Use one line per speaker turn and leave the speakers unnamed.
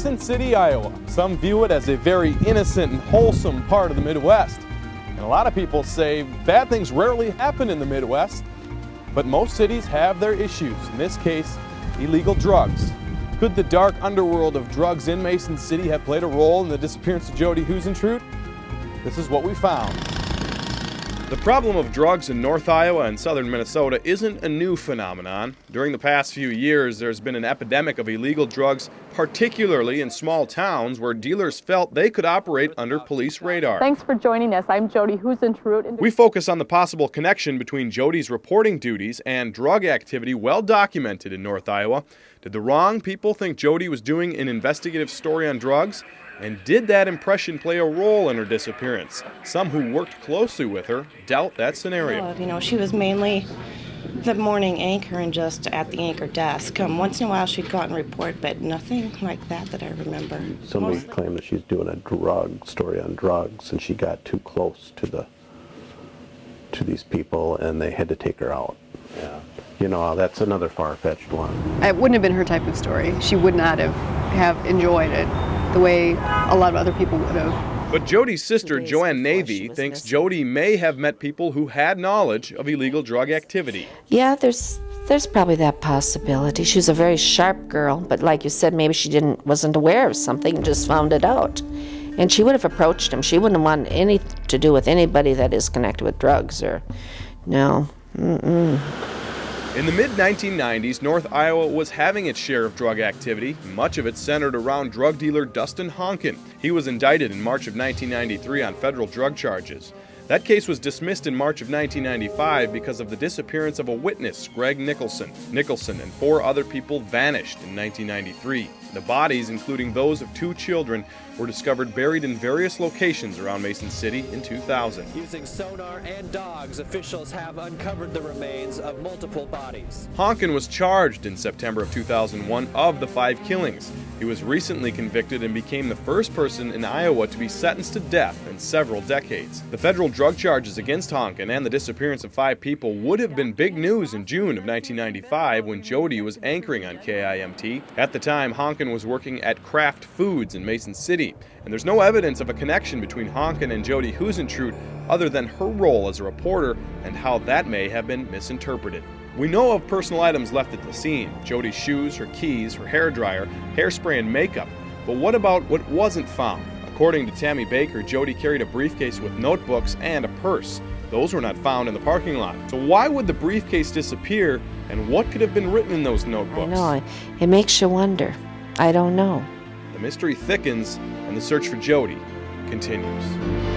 Mason City, Iowa. Some view it as a very innocent and wholesome part of the Midwest. And a lot of people say bad things rarely happen in the Midwest, but most cities have their issues. In this case, illegal drugs. Could the dark underworld of drugs in Mason City have played a role in the disappearance of Jodi Huisentruit? This is what we found. The problem of drugs in North Iowa and southern Minnesota isn't a new phenomenon. During the past few years, there's been an epidemic of illegal drugs, particularly in small towns where dealers felt they could operate under police radar.
Thanks for joining us. I'm Jodi Huisentruit.
We focus on the possible connection between Jodi's reporting duties and drug activity well documented in North Iowa. Did the wrong people think Jodi was doing an investigative story on drugs? And did that impression play a role in her disappearance? Some who worked closely with her doubt that scenario.
You know, she was mainly the morning anchor and just at the anchor desk. Once in a while she'd go out and report, but nothing like that I remember.
Somebody claimed that she's doing a drug story on drugs, and she got too close to these people, and they had to take her out. Yeah. You know, that's another far-fetched one.
It wouldn't have been her type of story. She would not have enjoyed it the way a lot of other people would have.
But Jodi's sister, Joanne Navy, thinks Jodi may have met people who had knowledge of illegal drug activity.
Yeah, there's probably that possibility. She was a very sharp girl, but like you said, maybe she wasn't aware of something and just found it out. And she would have approached him. She wouldn't want anything to do with anybody that is connected with drugs or, no.
In the mid-1990s, North Iowa was having its share of drug activity, much of it centered around drug dealer Dustin Honken. He was indicted in March of 1993 on federal drug charges. That case was dismissed in March of 1995 because of the disappearance of a witness, Greg Nicholson. Nicholson and 4 other people vanished in 1993. The bodies, including those of 2 children, were discovered buried in various locations around Mason City in 2000.
Using sonar and dogs, officials have uncovered the remains of multiple bodies.
Honken was charged in September of 2001 of the 5 killings. He was recently convicted and became the first person in Iowa to be sentenced to death in several decades. The federal drug charges against Honken and the disappearance of 5 people would have been big news in June of 1995 when Jodi was anchoring on KIMT. At the time, Honken was working at Kraft Foods in Mason City, and there's no evidence of a connection between Honken and Jodi Huisentruit other than her role as a reporter and how that may have been misinterpreted. We know of personal items left at the scene: Jodi's shoes, her keys, her hairdryer, hairspray, and makeup. But what about what wasn't found? According to Tammy Baker, Jodi carried a briefcase with notebooks and a purse. Those were not found in the parking lot. So why would the briefcase disappear, and what could have been written in those notebooks?
I know, it makes you wonder. I don't know.
The mystery thickens, and the search for Jodi continues.